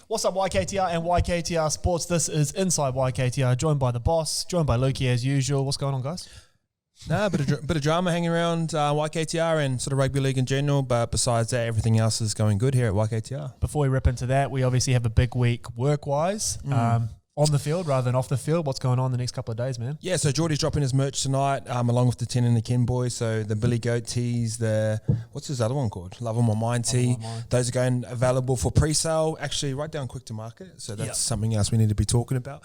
What's up, YKTR and YKTR Sports? This is Inside YKTR, joined by the boss, joined by Lukey as usual. What's going on, guys? Nah, bit of drama hanging around YKTR and sort of rugby league in general, but besides that, everything else is going good here at YKTR. Before we rip into that, we obviously have a big week work-wise. On the field rather than off the field. What's going on the next couple of days, man? Yeah, so Geordie's dropping his merch tonight, along with the 10 and the Ken boys. So the Billy Goat tees, what's his other one called? Love on My Mind tee. Those are going available for pre-sale. Actually, right down quick to market. So that's something else we need to be talking about.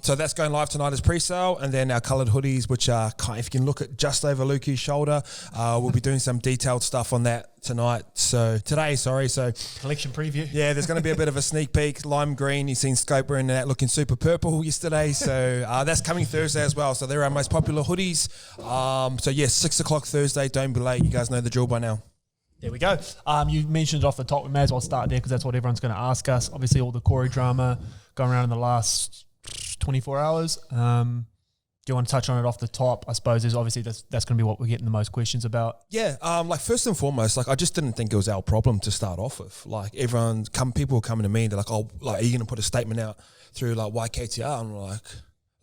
So that's going live tonight as pre-sale. And then our coloured hoodies, which are if you can look at just over Lukey's shoulder, we'll be doing some detailed stuff on that tonight. So collection preview. Yeah, there's going to be a bit of a sneak peek. Lime green. You've seen Scope wearing that, looking super purple yesterday. So that's coming Thursday as well. So they're our most popular hoodies. 6 o'clock Thursday. Don't be late. You guys know the drill by now. There we go. You mentioned off the top. We may as well start there because that's what everyone's going to ask us. Obviously, all the Corey drama going around in the last 24 hours. Do you want to touch on it off the top? I suppose there's obviously that's going to be what we're getting the most questions about. Yeah, first and foremost, I just didn't think it was our problem to start off with. People were coming to me and they're like, "Oh, are you going to put a statement out through YKTR?"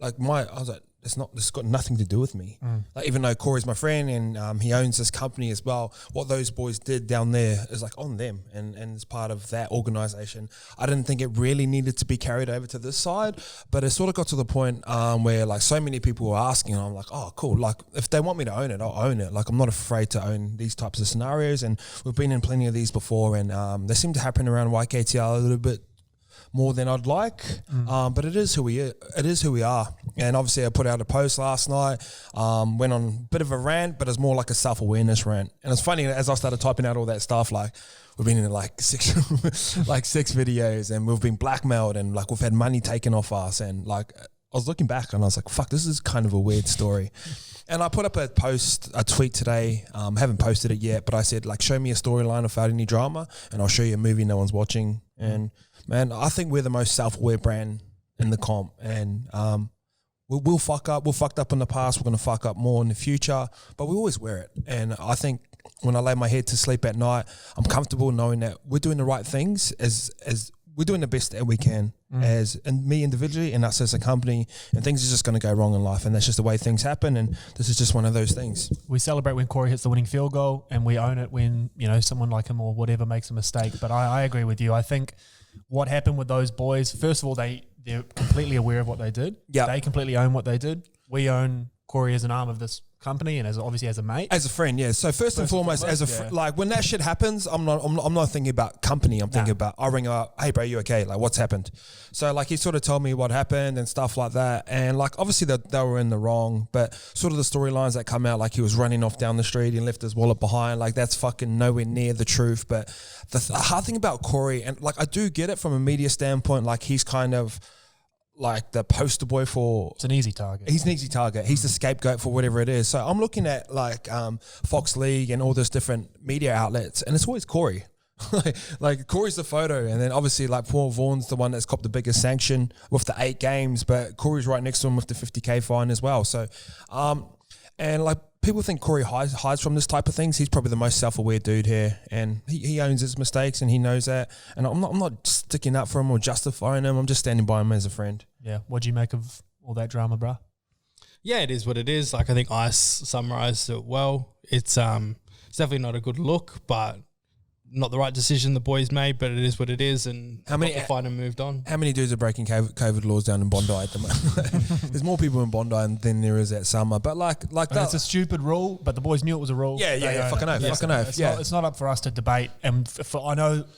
I'm I was like, it's got nothing to do with me. Even though Corey's my friend and he owns this company as well, what those boys did down there is on them and it's part of that organisation. I didn't think it really needed to be carried over to this side, but it sort of got to the point where so many people were asking, and I'm like, oh, cool. If they want me to own it, I'll own it. I'm not afraid to own these types of scenarios, and we've been in plenty of these before, and they seem to happen around YKTR a little bit more than I'd like, but it is who we are. And obviously I put out a post last night, went on a bit of a rant, but it's more like a self-awareness rant. And it's funny, as I started typing out all that stuff, we've been in six videos, and we've been blackmailed, and we've had money taken off us, and I was looking back and I was like, fuck, this is kind of a weird story. And I put up a tweet today, haven't posted it yet, but I said, show me a storyline without any drama and I'll show you a movie no one's watching. And man, I think we're the most self-aware brand in the comp, and we'll fuck up. We've fucked up in the past. We're going to fuck up more in the future, but we always wear it. And I think when I lay my head to sleep at night, I'm comfortable knowing that we're doing the right things as we're doing the best that we can and me individually and us as a company, and things are just going to go wrong in life, and that's just the way things happen, and this is just one of those things. We celebrate when Corey hits the winning field goal, and we own it when someone like him or whatever makes a mistake. But I agree with you. I think what happened with those boys, first of all, they're completely aware of what they did. Yeah, they completely own what they did. We own Corey as an arm of this company and obviously as a mate, as a friend. Yeah. So first and foremost, when that shit happens, I'm not thinking about company. I'm thinking about, I ring up, hey bro, you okay? What's happened? So he sort of told me what happened and stuff like that. And obviously they were in the wrong, but sort of the storylines that come out, he was running off down the street and left his wallet behind. That's fucking nowhere near the truth. But the hard thing about Corey, and I do get it from a media standpoint, he's kind of the poster boy for... It's an easy target. He's an easy target. He's the scapegoat for whatever it is. So I'm looking at Fox League and all those different media outlets, and it's always Corey. Corey's the photo, and then obviously Paul Vaughan's the one that's copped the biggest sanction with the 8 games, but Corey's right next to him with the 50K fine as well. So, people think Corey hides from this type of things. He's probably the most self-aware dude here, and he owns his mistakes and he knows that. And I'm not sticking up for him or justifying him. I'm just standing by him as a friend. Yeah. What do you make of all that drama, bruh? Yeah, it is what it is. I think Ice summarised it well. It's definitely not a good look, but not the right decision the boys made, but it is what it is, and the fight and moved on. How many dudes are breaking COVID laws down in Bondi at the moment? There's more people in Bondi than there is at Summer, but it's a stupid rule, but the boys knew it was a rule. Yeah, fucking oath. It's not up for us to debate, and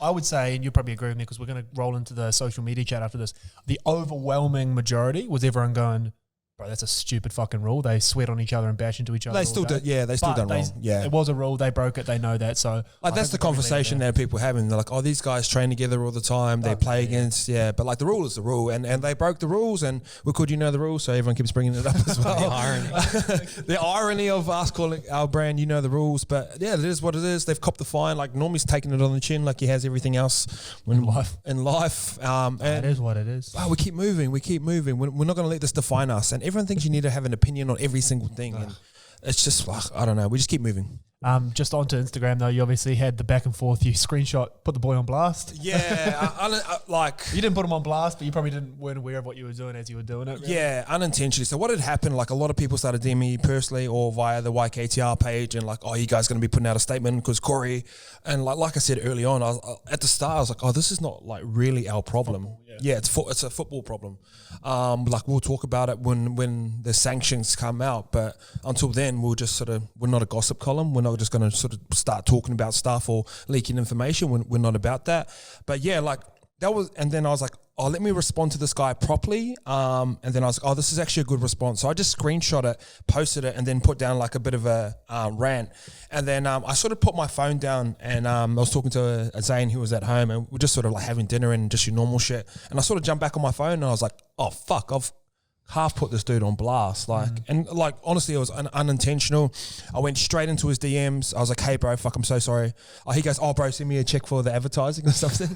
I would say, and you probably agree with me because we're going to roll into the social media chat after this, the overwhelming majority was everyone going, bro, that's a stupid fucking rule. They sweat on each other and bash into each other. They still did, they still done wrong. Yeah, it was a rule. They broke it. They know that. So that's the conversation that people having. They're like, oh, these guys train together all the time. They play against, but the rule is the rule, and they broke the rules. And could you know the rules? So everyone keeps bringing it up as well. The irony of us calling our brand, you know the rules, but yeah, it is what it is. They've copped the fine. Normy's taking it on the chin, like he has everything else in life. And it is what it is. Oh, we keep moving. We're not going to let this define us. And everyone thinks you need to have an opinion on every single thing. And it's just, I don't know. We just keep moving. Just onto Instagram though, you obviously had the back and forth. You screenshot, put the boy on blast. Yeah, like you didn't put him on blast, but you probably weren't aware of what you were doing as you were doing it. Really. Yeah, unintentionally. So what had happened? Like a lot of people started DMing me personally or via the YKTR page, and like, oh, you guys going to be putting out a statement because Corey. And like I said early on, at the start I was like, oh, this is not like really our problem. Football, yeah, it's a football problem. Like we'll talk about it when the sanctions come out, but until then we're not a gossip column. We're not just going to sort of start talking about stuff or leaking information. We're not about that. But yeah, like that was, and then I was like, oh, let me respond to this guy properly. And then I was like, oh, this is actually a good response. So I just screenshot it, posted it, and then put down like a bit of a rant. And then I sort of put my phone down, and I was talking to a Zane who was at home, and we're just sort of like having dinner and just your normal shit. And I sort of jumped back on my phone, and I was like, oh, fuck, I've half put this dude on blast, and like honestly it was unintentional. I went straight into his DMs. I was like, hey bro, fuck, I'm so sorry. He goes, oh bro, send me a check for the advertising or something.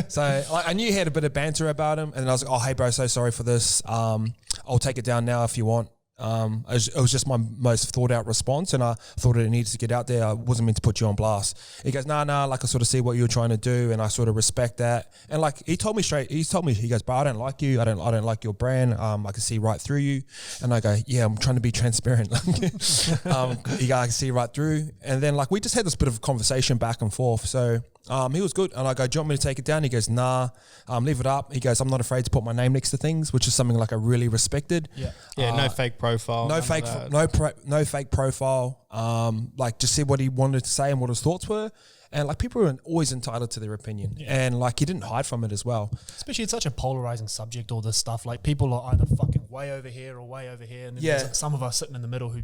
So like I knew he had a bit of banter about him, and I was like, oh hey bro, so sorry for this. I'll take it down now if you want. It was just my most thought out response, and I thought it needed to get out there. I wasn't meant to put you on blast. He goes, nah, like I sort of see what you were trying to do, and I sort of respect that. And like he told me, he goes, bro, I don't like you. I don't like your brand. I can see right through you. And I go, yeah, I'm trying to be transparent. He goes, I can see right through. And then like we just had this bit of conversation back and forth. So he was good, and I go, do you want me to take it down? He goes, nah, leave it up. He goes, I'm not afraid to put my name next to things, which is something like I really respected. No fake profile, no fake profile. Like just said what he wanted to say and what his thoughts were. And like people are always entitled to their opinion, and like he didn't hide from it as well. Especially it's such a polarizing subject, all this stuff. Like people are either fucking way over here or way over here, and then there's some of us sitting in the middle who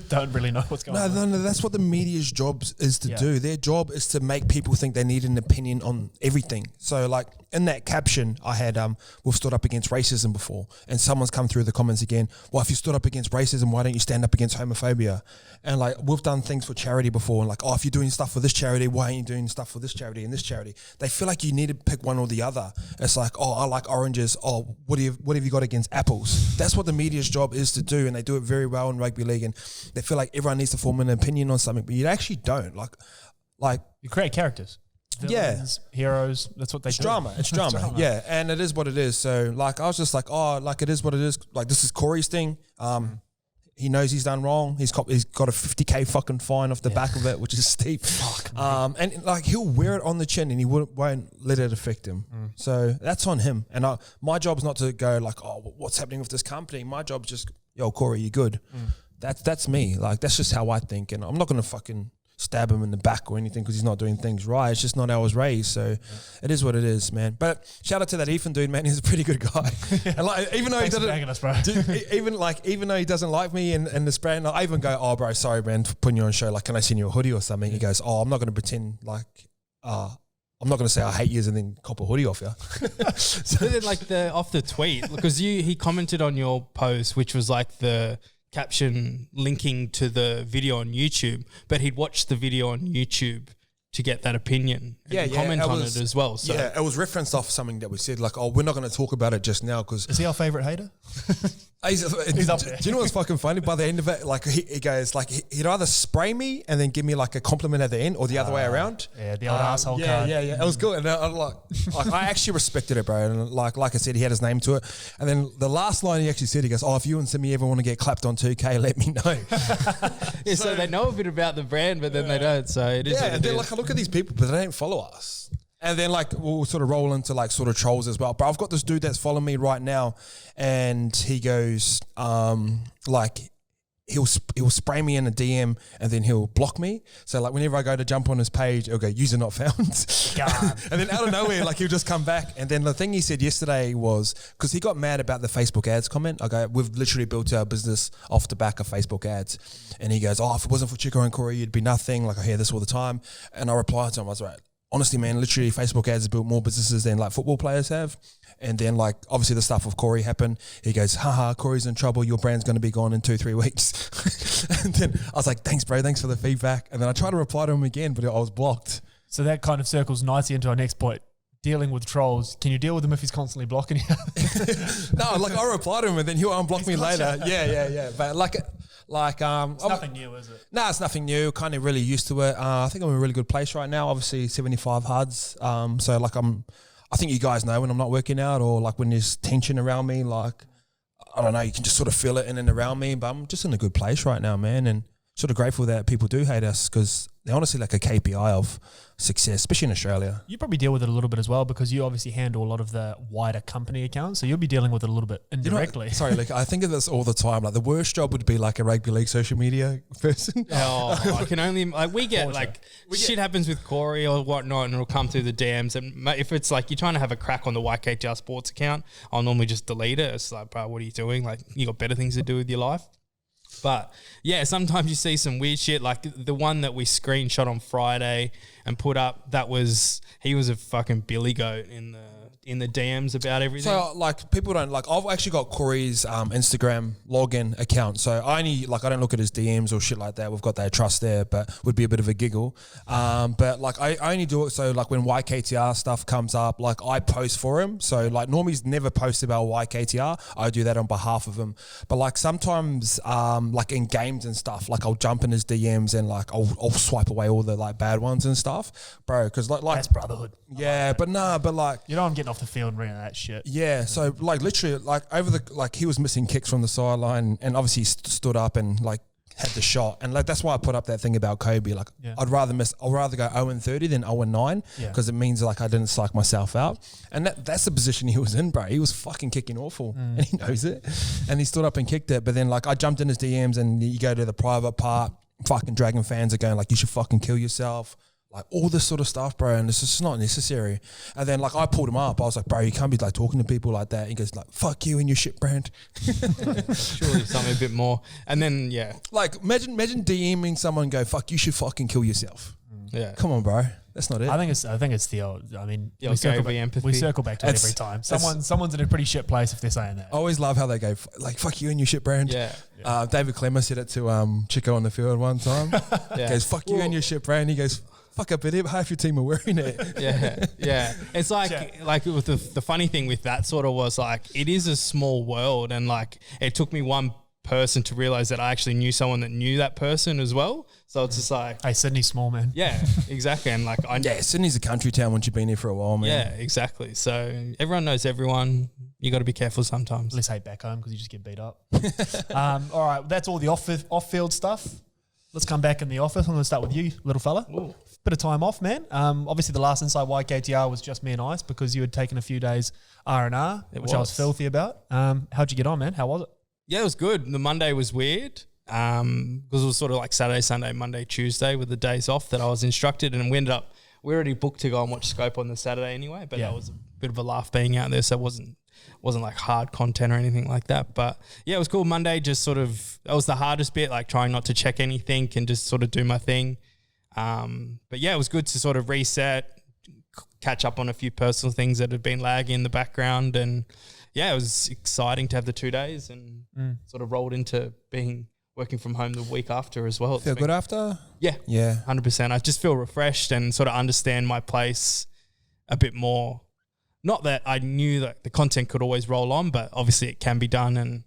don't really know what's going on. No, that's what the media's job is to do. Their job is to make people think they need an opinion on everything. So like in that caption I had, we've stood up against racism before, and someone's come through the comments again, well, if you stood up against racism, why don't you stand up against homophobia? And like we've done things for charity before, and like, oh, if you're doing stuff for this charity, why aren't you doing stuff for this charity and this charity? They feel like you need to pick one or the other. It's like, oh, I like oranges. Oh, what have you got against apples? That's what the media's job is to do, and they do it very well in rugby league. And they feel like everyone needs to form an opinion on something, but you actually don't. Like you create characters, villains, heroes. That's what they do. It's drama. Yeah, and it is what it is. So like I was just like, oh, like it is what it is. Like this is Corey's thing. He knows he's done wrong. He's got a 50K fucking fine off the back of it, which is steep. And like he'll wear it on the chin, and he won't let it affect him. So that's on him. And my job is not to go like, oh, what's happening with this company? My job is just, yo, Corey, you good? That's me. Like that's just how I think, and I'm not gonna fucking stab him in the back or anything because he's not doing things right. It's just not how I was raised. So it is what it is, man. But shout out to that Ethan dude, man. He's a pretty good guy. And like, even though he doesn't, us, bro. even though he doesn't like me and this brand, I even go, oh, bro, sorry, man, for putting you on show. Like, can I send you a hoodie or something? He goes, oh, I'm not going to pretend like, I'm not going to say I hate you and then cop a hoodie off you. So then, like off the tweet, because he commented on your post, which was like the caption linking to the video on YouTube, but he'd watched the video on YouTube to get that opinion and comment on it as well. So it was referenced off something that we said, like, oh, we're not going to talk about it just now because... Is he our favourite hater? He's up there. Do you know what's fucking funny? By the end of it, like he goes, like he'd either spray me and then give me like a compliment at the end, or the other way around. Yeah, the old asshole card. Yeah. It was good, and I actually respected it, bro. And like I said, he had his name to it. And then the last line he actually said, he goes, "Oh, if you and Simi ever want to get clapped on 2K, let me know." So they know a bit about the brand, but then they don't. So it is. Yeah, and then like I look at these people, but they don't follow us. And then like we'll sort of roll into like sort of trolls as well. But I've got this dude that's following me right now, and he goes like he'll spray me in a DM and then he'll block me. So like whenever I go to jump on his page, it'll go user not found. And then out of nowhere, like he'll just come back. And then the thing he said yesterday was, because he got mad about the Facebook ads comment. I go, we've literally built our business off the back of Facebook ads. And he goes, oh, if it wasn't for Chico and Corey, you'd be nothing. Like I hear this all the time. And I replied to him, I was like, honestly, man, literally Facebook ads have built more businesses than like football players have. And then like, obviously the stuff with Corey happened. He goes, haha, Corey's in trouble. Your brand's going to be gone in 2-3 weeks. And then I was like, thanks, bro. Thanks for the feedback. And then I tried to reply to him again, but I was blocked. So that kind of circles nicely into our next point. Dealing with trolls. Can you deal with him if he's constantly blocking you? No, like I reply to him and then he'll unblock me later. Yeah. But Like, it's nothing new, is it? No, it's nothing new. Kind of really used to it. I think I'm in a really good place right now. Obviously, 75 HUDs. So like I think you guys know when I'm not working out, or like when there's tension around me. Like, I don't know, you can just sort of feel it in and around me. But I'm just in a good place right now, man, and sort of grateful that people do hate us, because they're honestly like a KPI of success, especially in Australia. You probably deal with it a little bit as well, because you obviously handle a lot of the wider company accounts, so you'll be dealing with it a little bit indirectly. Sorry, like I think of this all the time. Like the worst job would be like a rugby league social media person. Oh, I can only we get shit happens with Corey or whatnot, and it'll come through the DMs. And if it's like you're trying to have a crack on the YKTR sports account, I'll normally just delete it. It's like, bro, what are you doing? Like, you got better things to do with your life. But yeah, sometimes you see some weird shit, like the one that we screenshot on Friday and put up. He was a fucking billy goat in the DMs about everything. So like people don't like. I've actually got Corey's Instagram login account, so I don't look at his DMs or shit like that. We've got that trust there, but would be a bit of a giggle. But like I only do it so like when YKTR stuff comes up, like I post for him. So like Normy's never posted about YKTR. I do that on behalf of him. But like sometimes like in games and stuff, like I'll jump in his DMs and like I'll swipe away all the like bad ones and stuff, bro. Because like that's brotherhood. Yeah, but like you know I'm getting off the field and reading that shit. Yeah, so like literally like he was missing kicks from the sideline, and obviously he stood up and like had the shot, and like that's why I put up that thing about Kobe. Like I'd rather go 0-30 than 0-9, because it means like I didn't psych myself out, and that's the position he was in, bro. He was fucking kicking awful, and he knows it, and he stood up and kicked it. But then like I jumped in his DMs, and you go to the private part, fucking Dragon fans are going like, you should fucking kill yourself. Like all this sort of stuff, bro, and it's just not necessary. And then like I pulled him up. I was like, bro, you can't be like talking to people like that. He goes like, fuck you and your shit brand. Surely something a bit more. And then like imagine DMing someone and go, fuck, you should fucking kill yourself. Yeah, come on, bro. That's not it. I think it's the old. I mean, we circle back to it every time. Someone's in a pretty shit place if they're saying that. I always love how they go like, fuck you and your shit brand. Yeah. David Clemmer said it to Chico on the field one time. He goes, fuck you and your shit brand. He goes, fuck up, but half your team are wearing it. Yeah. It's like with the funny thing with that sort of was like, it is a small world, and like it took me one person to realize that I actually knew someone that knew that person as well. So it's just like, hey, Sydney's small, man. Yeah, exactly. And like Sydney's a country town once you've been here for a while, man. Yeah, exactly. So everyone knows everyone. You got to be careful sometimes. Let's hate back home because you just get beat up. All right, that's all the off-field stuff. Let's come back in the office. I'm going to start with you, little fella. Ooh. Bit of time off, man. Obviously, the last Inside YKTR was just me and Ice because you had taken a few days R&R, which I was filthy about. How'd you get on, man? How was it? Yeah, it was good. The Monday was weird because it was sort of like Saturday, Sunday, Monday, Tuesday with the days off that I was instructed, and we already booked to go and watch Scope on the Saturday anyway, but that was a bit of a laugh being out there, so it wasn't like hard content or anything like that. But yeah, it was cool. Monday just sort of, that was the hardest bit, like trying not to check anything and just sort of do my thing. But yeah, it was good to sort of reset, catch up on a few personal things that had been lagging in the background. And yeah, it was exciting to have the 2 days and sort of rolled into working from home the week after as well. Feel good after? Yeah. Yeah. 100%. I just feel refreshed and sort of understand my place a bit more. Not that I knew that the content could always roll on, but obviously it can be done and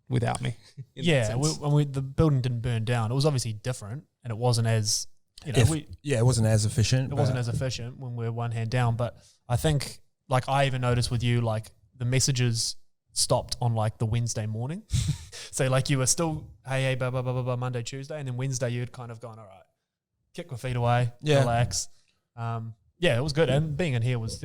without me. The building didn't burn down. It was obviously different, and it wasn't as it wasn't as efficient. It wasn't as efficient when we were one hand down. But I think, like I even noticed with you, like the messages stopped on like the Wednesday morning. So like you were still hey blah blah blah blah blah Monday, Tuesday, and then Wednesday you'd kind of gone, all right, kick my feet away, relax. Yeah, it was good, and being in here wasn't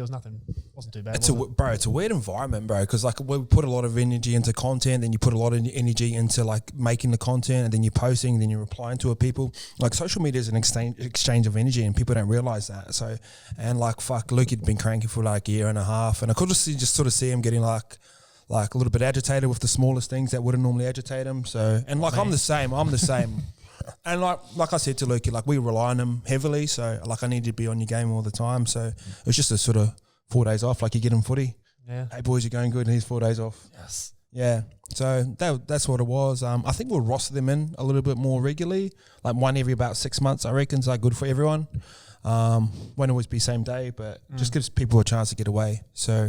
too bad. It's a weird environment, bro, because like we put a lot of energy into content, then you put a lot of energy into like making the content, and then you're posting, then you're replying to people. Like social media is an exchange of energy, and people don't realize that. So, and like fuck, Lukey had been cranky for like a year and a half, and I could just sort of see him getting like a little bit agitated with the smallest things that wouldn't normally agitate him. So, and like I'm the same. And like I said to Lukey, like we rely on him heavily, so like I need to be on your game all the time. So it was just a sort of 4 days off, like you get in footy. Yeah. Hey boys, you're going good, and he's 4 days off. Yes. Yeah. So that's what it was. I think we'll roster them in a little bit more regularly, like one every about 6 months. I reckon is like good for everyone. Won't always be same day, but just gives people a chance to get away. So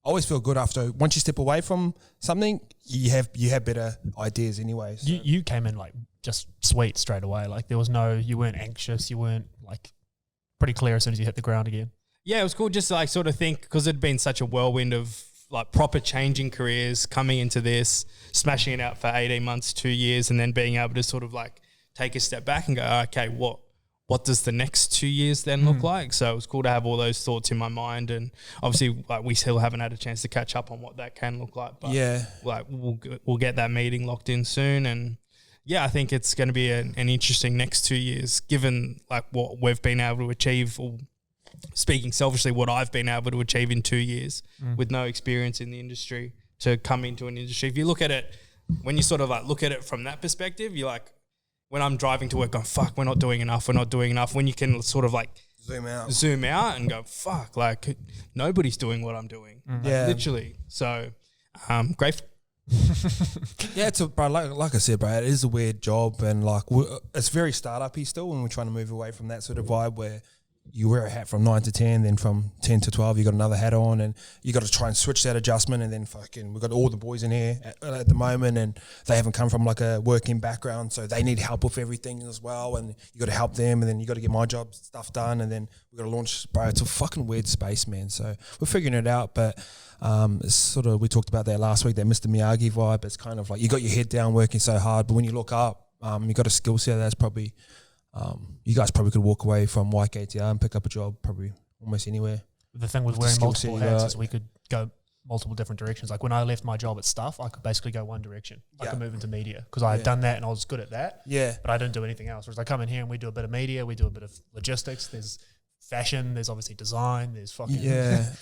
I always feel good after once you step away from something, you have better ideas anyway. So. You came in like just sweet straight away. Like there was you weren't anxious. You weren't like pretty clear as soon as you hit the ground again. Yeah, it was cool just to like sort of think, because it'd been such a whirlwind of like proper changing careers, coming into this, smashing it out for 18 months, 2 years, and then being able to sort of like take a step back and go, okay, what does the next 2 years then look like? So it was cool to have all those thoughts in my mind, and obviously like we still haven't had a chance to catch up on what that can look like. But like we'll get that meeting locked in soon, and yeah, I think it's going to be an interesting next 2 years, given like what we've been able to achieve. Or speaking selfishly, what I've been able to achieve in 2 years with no experience in the industry to come into an industry. If you look at it, when you sort of like look at it from that perspective, you're like, when I'm driving to work going, fuck, we're not doing enough. When you can sort of like zoom out and go, fuck, like nobody's doing what I'm doing. Yeah. Literally. So, great. Yeah, bro, like I said, bro, it is a weird job, and like it's very startup-y still, and we're trying to move away from that sort of vibe where you wear a hat from 9 to 10, then from 10 to 12 you got another hat on, and you got to try and switch that adjustment. And then we've got all the boys in here at the moment, and they haven't come from like a working background, so they need help with everything as well, and you got to help them, and then you got to get my job stuff done, and then we got to launch. Bro, it's a fucking weird space, man. So we're figuring it out, but it's sort of, we talked about that last week, that Mr. Miyagi vibe. It's kind of like you got your head down working so hard, but when you look up, you got a skill set that's probably you guys probably could walk away from YKTR and pick up a job probably almost anywhere. The thing with wearing multiple hats is we could go multiple different directions. Like when I left my job at Stuff, I could basically go one direction. I could move into media because I had done that and I was good at that. Yeah. But I didn't do anything else. Whereas I come in here and we do a bit of media, we do a bit of logistics, there's fashion, there's obviously design, there's fucking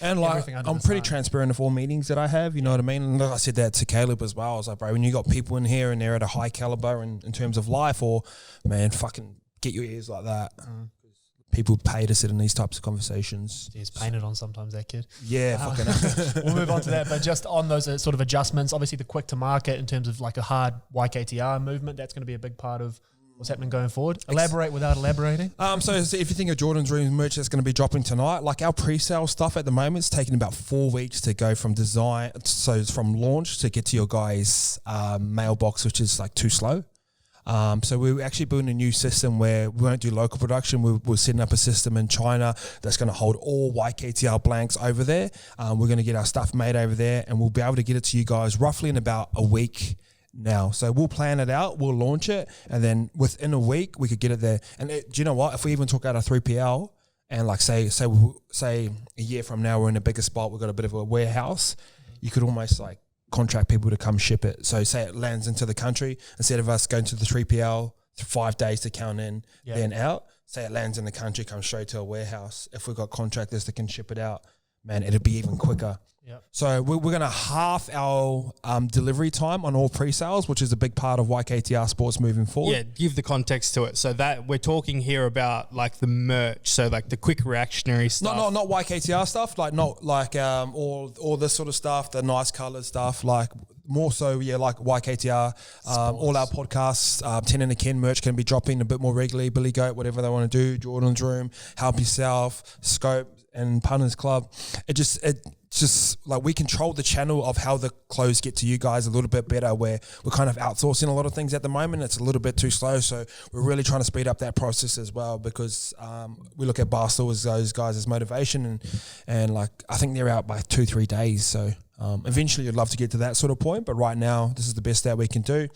and like I'm pretty transparent of all meetings that I have, you know what I mean? And like I said that to Caleb as well. I was like, bro, when you got people in here and they're at a high caliber in terms of life, or man, fucking get your ears like that. People pay to sit in these types of conversations. He's painted on sometimes, that kid. Yeah, fucking. We'll move on to that, but just on those sort of adjustments, obviously the quick to market in terms of like a hard YKTR movement, that's going to be a big part of what's happening going forward. Elaborate without elaborating. So if you think of Jordan's Room merch that's going to be dropping tonight, like our pre-sale stuff at the moment, it's taking about 4 weeks to go from design, so it's from launch to get to your guys' mailbox, which is like too slow. So we're actually building a new system where we won't do local production. We're setting up a system in China that's going to hold all YKTR blanks over there. We're going to get our stuff made over there, and we'll be able to get it to you guys roughly in about a week now. So we'll plan it out, we'll launch it, and then within a week we could get it there. And do you know what? If we even took out a 3PL and like say a year from now we're in a bigger spot, we've got a bit of a warehouse, you could almost like contract people to come ship it. So say it lands into the country, instead of us going to the 3PL 5 days to count in, then out, say it lands in the country, comes straight to a warehouse. If we've got contractors that can ship it out, man, it'd be even quicker. Yep. So we're going to half our delivery time on all pre-sales, which is a big part of YKTR Sports moving forward. Yeah, give the context to it. So that we're talking here about like the merch, so like the quick reactionary stuff. Not YKTR stuff, like not like all this sort of stuff, the nice coloured stuff, like more so, like YKTR, all our podcasts, 10 and a Ken merch can be dropping a bit more regularly, Billy Goat, whatever they want to do, Jordan's Room, Help Yourself, Scope, and Punters Club. It just like we control the channel of how the clothes get to you guys a little bit better, where we're kind of outsourcing a lot of things at the moment. It's a little bit too slow, so we're really trying to speed up that process as well, because we look at Barstool as those guys as motivation, and like I think they're out by 2-3 days, so eventually you'd love to get to that sort of point, but right now this is the best that we can do.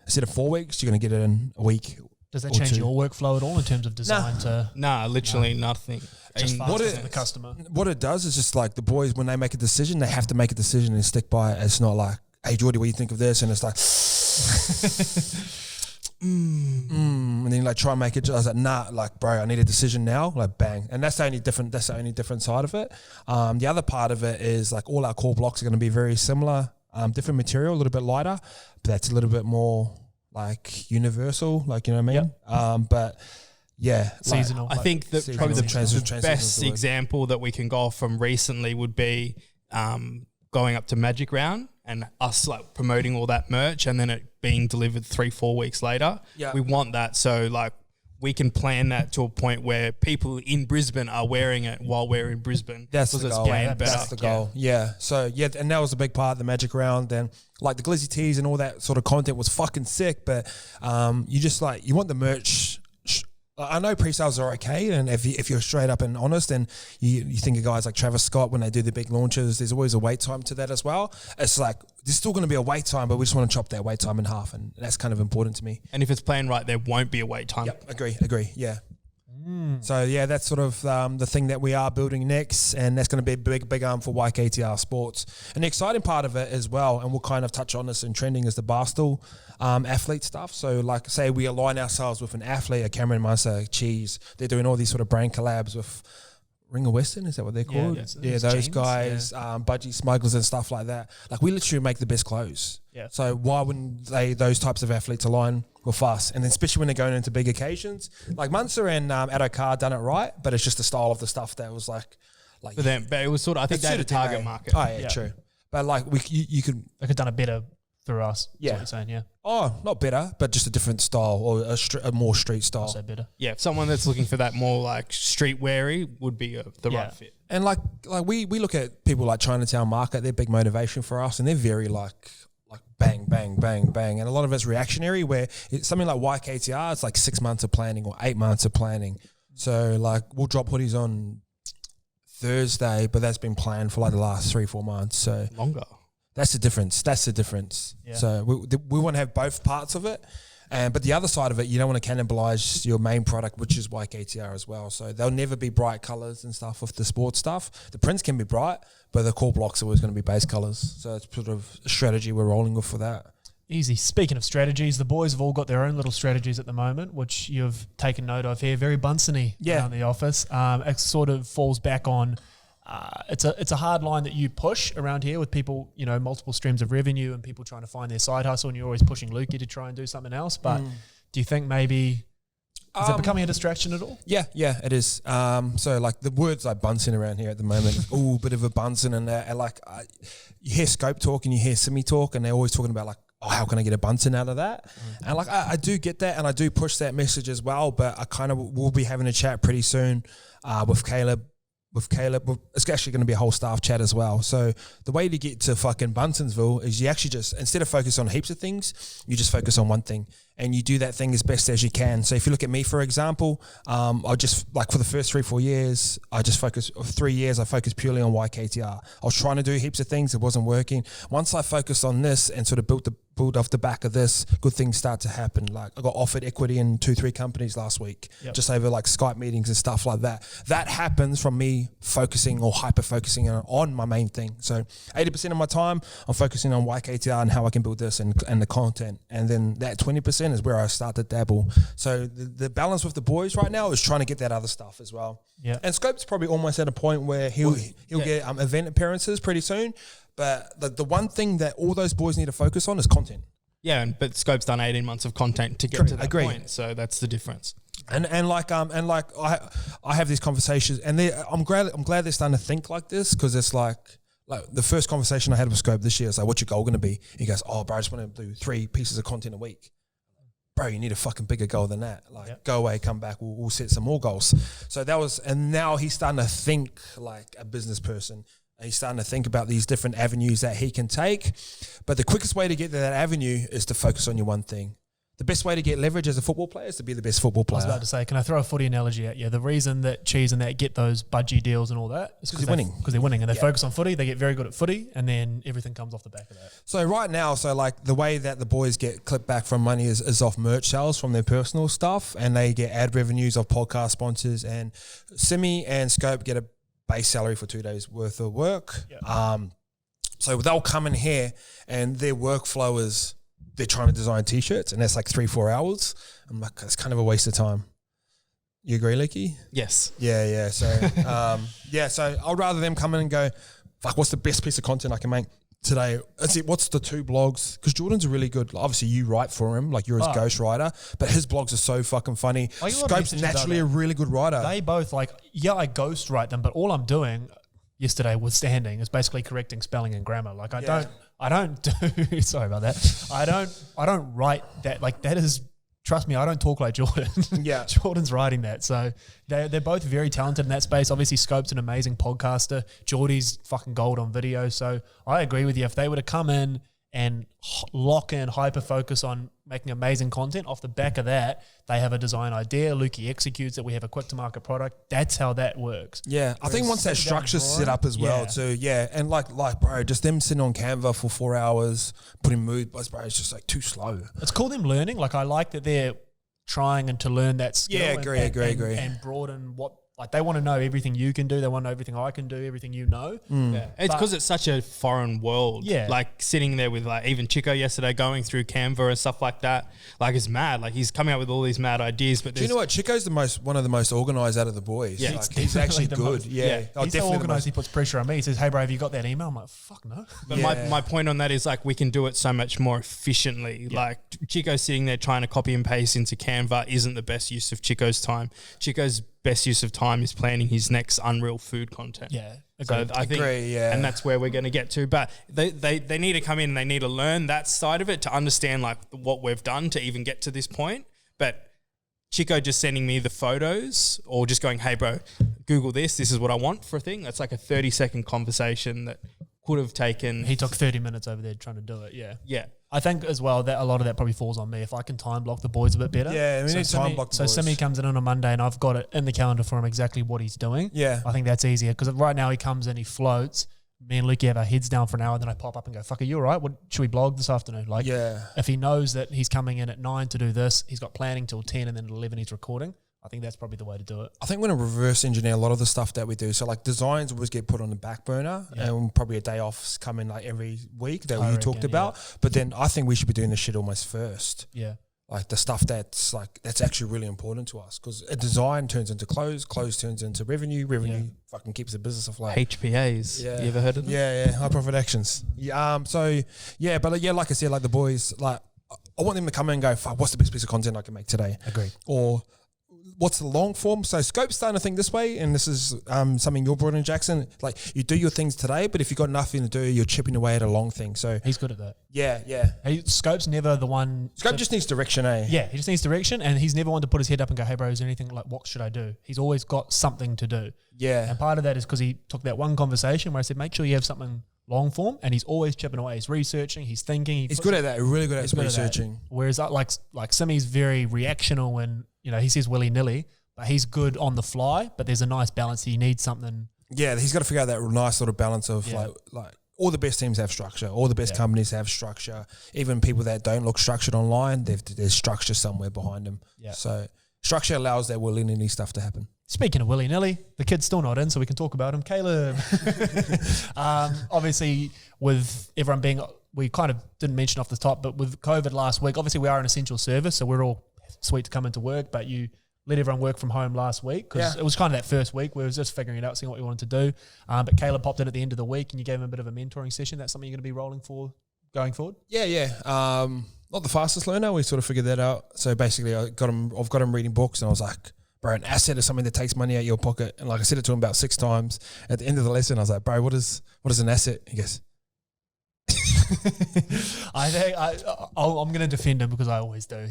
Instead of 4 weeks, you're going to get it in a week. Does that change your workflow at all in terms of design? Literally nothing. Just faster for the customer. What it does is just like the boys, when they make a decision, they have to make a decision and stick by it. It's not like, hey, Jordy, what do you think of this? And it's like, and then like try and make it. I was like, nah, like bro, I need a decision now. Like bang, and that's the only different side of it. The other part of it is like all our core blocks are going to be very similar, different material, a little bit lighter, but that's a little bit more like universal, like, you know what I mean? But yeah, seasonal. I think that probably the best example that we can go off from recently would be going up to Magic Round and us like promoting all that merch and then it being delivered 3-4 weeks later. Yeah. We want that. So like we can plan that to a point where people in Brisbane are wearing it while we're in Brisbane. That's the goal. That's the goal. Yeah. So yeah, and that was a big part of the Magic Round. And like the Glizzy tees and all that sort of content was fucking sick. But you just like you want the merch. I know pre-sales are okay, and if you're straight up and honest, and you think of guys like Travis Scott when they do the big launches, there's always a wait time to that as well. It's like there's still going to be a wait time, but we just want to chop that wait time in half, and that's kind of important to me. And if it's planned right, there won't be a wait time. Yep, agree. Yeah. So yeah, that's sort of the thing that we are building next, and that's going to be a big arm for YKTR Sports. And the exciting part of it as well, and we'll kind of touch on this in trending, is the Barstool athlete stuff. So like say we align ourselves with an athlete, a Cameron Munster, Cheese. They're doing all these sort of brand collabs with Ring of Western, is that what they're called? Yeah, those jeans, guys, budgie smugglers and stuff like that. Like we literally make the best clothes. Yeah. So why wouldn't those types of athletes align with us? And then especially when they're going into big occasions, like Munster and Addo Carr done it right, but it's just the style of the stuff that was like. But it was sort of, I think they had a target market. Oh yeah, true. But like you could done it better through us. Yeah, what you're saying, yeah. Oh, not better, but just a different style or a more street style. Also better. Yeah, someone that's looking for that more like street weary would be the right fit. And like we look at people like Chinatown Market, they're big motivation for us, and they're very like bang, bang, bang, bang. And a lot of it's reactionary where it's something like YKTR, it's like 6 months of planning or 8 months of planning. So like we'll drop hoodies on Thursday, but that's been planned for like the last 3-4 months. So longer. That's the difference. Yeah. So we want to have both parts of it. But the other side of it, you don't want to cannibalize your main product, which is YKTR as well. So they'll never be bright colors and stuff with the sports stuff. The prints can be bright, but the core blocks are always going to be base colors. So it's sort of a strategy we're rolling with for that. Easy. Speaking of strategies, the boys have all got their own little strategies at the moment, which you've taken note of here. Very Bunsen-y around the office. It sort of falls back on... it's a hard line that you push around here with people, multiple streams of revenue and people trying to find their side hustle, and you're always pushing Lukey to try and do something else. But do you think maybe is it becoming a distraction at all? Yeah, it is. So like the words like Bunsen around here at the moment, bit of a Bunsen, and like you hear Scope talk and you hear Simi talk, and they're always talking about like, oh, how can I get a Bunsen out of that? And like I do get that, and I do push that message as well. But I kind of will be having a chat pretty soon with Caleb. It's actually going to be a whole staff chat as well. So the way to get to fucking Bunsenville is you actually just, instead of focus on heaps of things, you just focus on one thing, and you do that thing as best as you can. So if you look at me, for example, I just, like for the first 3-4 years, I focused purely on YKTR. I was trying to do heaps of things. It wasn't working. Once I focused on this and sort of build off the back of this, good things start to happen. Like I got offered equity in 2-3 companies last week, just over like Skype meetings and stuff like that. That happens from me focusing or hyper focusing on my main thing. So 80% of my time, I'm focusing on YKTR and how I can build this and the content. And then that 20% is where I start to dabble. So the balance with the boys right now is trying to get that other stuff as well. Yeah. And Scope's probably almost at a point where he'll get event appearances pretty soon. But the one thing that all those boys need to focus on is content. Yeah, but Scope's done 18 months of content to get to that point, so that's the difference. And I have these conversations, and I'm glad they're starting to think like this, because it's like the first conversation I had with Scope this year is like, what's your goal going to be? He goes, bro, I just want to do 3 pieces of content a week. Bro, you need a fucking bigger goal than that. Go away, come back, we'll set some more goals. So and now he's starting to think like a business person. He's starting to think about these different avenues that he can take. But the quickest way to get to that avenue is to focus on your one thing. The best way to get leverage as a football player is to be the best football player. I was about to say, can I throw a footy analogy at you? The reason that Cheese and that get those budgie deals and all that is because they're winning. Because they're winning, and they focus on footy, they get very good at footy, and then everything comes off the back of that. So right now, like the way that the boys get clipped back from money is off merch sales from their personal stuff, and they get ad revenues of podcast sponsors, and Simi and Scope get a base salary for 2 days worth of work. So they'll come in here and their workflow is they're trying to design t-shirts, and that's like 3-4 hours. I'm like, that's kind of a waste of time. You agree, Lukey? Yes. Yeah. So so I'd rather them come in and go, fuck, what's the best piece of content I can make today? Let's see, what's the 2 blogs? Because Jordan's a really good, obviously you write for him, like you're his ghostwriter, but his blogs are so fucking funny. Scope's naturally a really good writer. They both I ghostwrite them, but all I'm doing yesterday was standing is basically correcting spelling and grammar. Like I don't do sorry about that. I don't write that. Like that is trust me, I don't talk like Jordan. Yeah. Jordan's writing that. So they're both very talented in that space. Obviously, Scope's an amazing podcaster. Geordie's fucking gold on video. So I agree with you. If they were to come in and lock in, hyper-focus on making amazing content, off the back of that, they have a design idea, Lukey executes it, we have a quick-to-market product. That's how that works. Yeah, I think once that structure's set up as well too, and like bro, just them sitting on Canva for 4 hours, putting mood boards, bro, it's just like too slow. It's cool them learning. Like I like that they're trying and to learn that skill. Yeah, agree. And broaden what, like they want to know everything you can do. They want to know everything I can do, everything you know. Yeah. It's because it's such a foreign world. Yeah. Like sitting there with like even Chico yesterday going through Canva and stuff like that. Like it's mad. Like he's coming up with all these mad ideas. But do you know what? Chico's one of the most organised out of the boys. Yeah. Like, he's actually good. Yeah. Oh, he's so organised, he puts pressure on me. He says, hey bro, have you got that email? I'm like, fuck no. But my point on that is like we can do it so much more efficiently. Yeah. Like Chico sitting there trying to copy and paste into Canva isn't the best use of Chico's time. Chico's best use of time is planning his next Unreal food content. Yeah. So I think, and that's where we're going to get to. But they need to come in and they need to learn that side of it to understand like what we've done to even get to this point. But Chico just sending me the photos or just going, hey bro, Google this is what I want for a thing. That's like a 30-second conversation that could have taken. He took 30 minutes over there trying to do it. Yeah. Yeah. I think as well that a lot of that probably falls on me. If I can time block the boys a bit better. Yeah, we need to time block the boys. So Simi comes in on a Monday and I've got it in the calendar for him exactly what he's doing. Yeah. I think that's easier because right now he comes in, he floats. Me and Lukey have our heads down for an hour and then I pop up and go, fuck, are you all right? Should we blog this afternoon? Like, if he knows that he's coming in at 9 to do this, he's got planning till 10 and then at 11 he's recording. I think that's probably the way to do it. I think we're going to reverse engineer a lot of the stuff that we do. So like designs always get put on the back burner and probably a day off come in like every week that you talked about. Yeah. But then I think we should be doing this shit almost first. Yeah. Like the stuff that's actually really important to us because a design turns into clothes turns into revenue fucking keeps the business afloat. HPAs. Yeah. You ever heard of them? Yeah. High profit actions. Yeah. Like I said, like the boys, like I want them to come in and go, fuck, what's the best piece of content I can make today? Agreed. Or what's the long form? So Scope's starting to think this way, and this is something you're brought in, Jackson. Like you do your things today, but if you've got nothing to do, you're chipping away at a long thing. So he's good at that. Yeah. Scope's never the one. Scope just needs direction, eh? Yeah, he just needs direction, and he's never one to put his head up and go, hey bro, is there anything like what should I do? He's always got something to do. Yeah. And part of that is because he took that one conversation where I said, make sure you have something long form, and he's always chipping away. He's researching, he's thinking. He's good at that. Really good at researching. Whereas like Simi's very reactional and he says willy nilly. But he's good on the fly, but there's a nice balance. He needs something. Yeah, he's got to figure out that nice sort of balance of like all the best teams have structure. All the best companies have structure. Even people that don't look structured online, there's structure somewhere behind them. Yeah. So structure allows that willy-nilly stuff to happen. Speaking of willy-nilly, the kid's still not in, so we can talk about him. Caleb. Obviously, with everyone being, we kind of didn't mention off the top, but with COVID last week, obviously we are an essential service, so we're all sweet to come into work, but you let everyone work from home last week because it was kind of that first week where we was just figuring it out, seeing what we wanted to do. But Caleb popped in at the end of the week and you gave him a bit of a mentoring session. That's something you're going to be rolling for going forward? Yeah. Not the fastest learner. We sort of figured that out. So basically I've got him reading books and I was like, bro, an asset is something that takes money out of your pocket. And like I said it to him about 6 times. At the end of the lesson, I was like, bro, what is an asset? He goes, I think I'm going to defend him because I always do.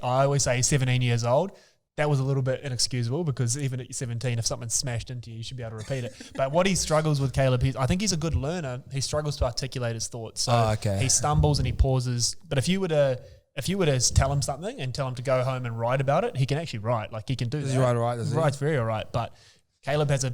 I always say he's 17 years old. That was a little bit inexcusable because even at 17, if something's smashed into you, you should be able to repeat it. But what he struggles with, Caleb, I think he's a good learner. He struggles to articulate his thoughts. So he stumbles and he pauses. But if you were to tell him something and tell him to go home and write about it, he can actually write. Like he can do that. Does he write all right? He writes very all right. But Caleb has a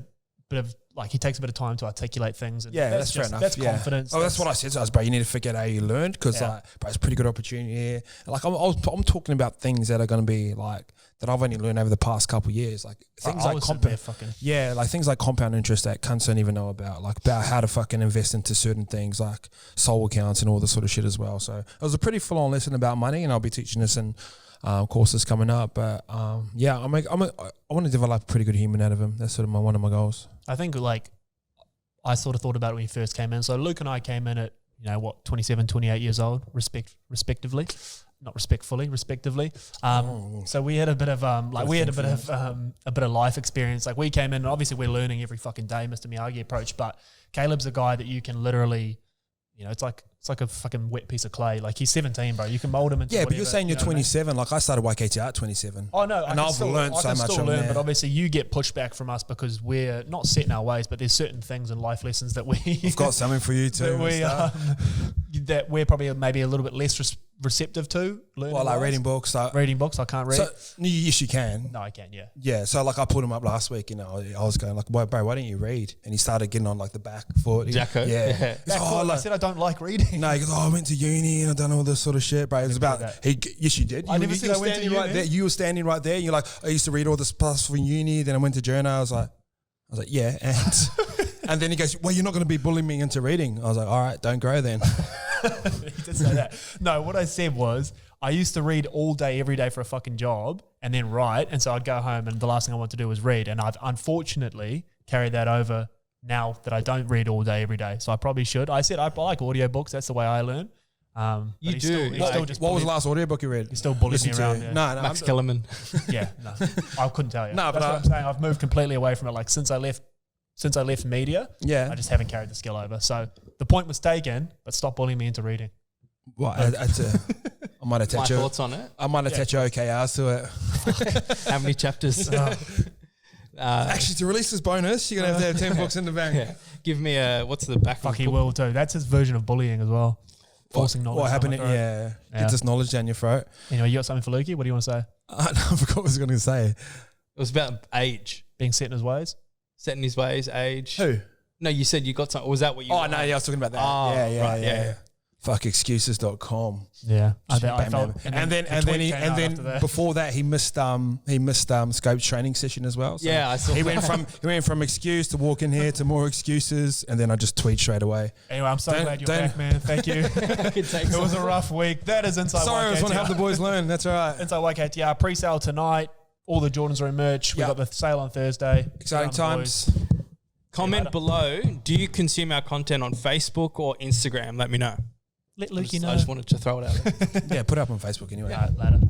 bit of, like, he takes a bit of time to articulate things. And that's fair enough. That's confidence. Oh, that's what I said to us, bro. You need to figure out how you learned because, bro, it's a pretty good opportunity here. Like, I'm talking about things that are going to be like that I've only learned over the past couple of years, like things like compound. Like things like compound interest that cunts don't even know about, like about how to fucking invest into certain things, like soul accounts and all this sort of shit as well. So it was a pretty full on lesson about money, and I'll be teaching this in courses coming up. But I want to develop a pretty good human out of him. That's sort of one of my goals. I think I sort of thought about it when he first came in. So Luke and I came in at 27, 28 years old, respectively. Not respectfully, respectively. So we had a bit of a bit of life experience. Like we came in, and obviously we're learning every fucking day, Mr. Miyagi approach. But Caleb's a guy that you can literally, you know, it's like a fucking wet piece of clay. Like he's 17, bro. You can mold him into Yeah, whatever, but you're saying you're you know 27. Like I started YKTR at 27. Oh no, and I've learned so much from there. But obviously you get pushback from us because we're not set in our ways, but there's certain things in life lessons that I've got something for you too. that we're probably maybe a little bit less receptive to. Well, like reading books. Reading books, I can't read. So, yes, you can. No, I can, yeah. Yeah, so like I put him up last week, you know, I was going like, bro, why don't you read? And he started getting on like the back foot. Jacko. Yeah. I said I don't like reading. No, he goes, I went to uni and I've done all this sort of shit, bro. It was about, yes, you did. I never said I went to uni. Right there. You were standing right there. You're like, I used to read all this stuff from uni, then I went to journal. I was like, yeah. And then he goes, well, you're not going to be bullying me into reading. I was like, all right, don't grow then. He did say that. No, what I said was I used to read all day, every day for a fucking job and then write. And so I'd go home and the last thing I want to do was read. And I've unfortunately carried that over now that I don't read all day, every day. So I probably should. I said I like audiobooks. That's the way I learn. You do. What was the last audiobook you read? You're still bullying me around. Yeah. Yeah. No, Max Kellerman. Yeah, no. I couldn't tell you. No, but that's what I'm saying. I've moved completely away from it. Like since I left media, I just haven't carried the skill over. So the point was taken, but stop bullying me into reading. Well, I might attach my thoughts on it. I might attach your OKRs to it. How many chapters? Actually, to release this bonus, you're gonna have to have 10 books in the bank. Yeah. Give me what's the back? Fuck, he will too. That's his version of bullying as well. Forcing knowledge. What happened? Get this knowledge down your throat. Anyway, you got something for Lukey? What do you want to say? I forgot what I was going to say. It was about age. Being set in his ways? Set in his ways, age. Who? No, you said you got something. Was that what you Oh, no, I was talking about that. Oh, yeah. Fuckexcuses.com. Yeah. And then before that he missed Scope's training session as well. So yeah, I saw he went from excuse to walk in here to more excuses, and then I just tweet straight away. Anyway, I'm so glad you're back, man. Thank you. It was a rough week. That is Inside YKTR. Sorry, I just want to help the boys learn. That's all right. Inside YKTR pre-sale tonight. All the Jordans are in merch. We got the sale on Thursday. Exciting times. Comment below. Do you consume our content on Facebook or Instagram? Let me know. Let Lukey know. I just wanted to throw it out there. Yeah, put it up on Facebook anyway. Later.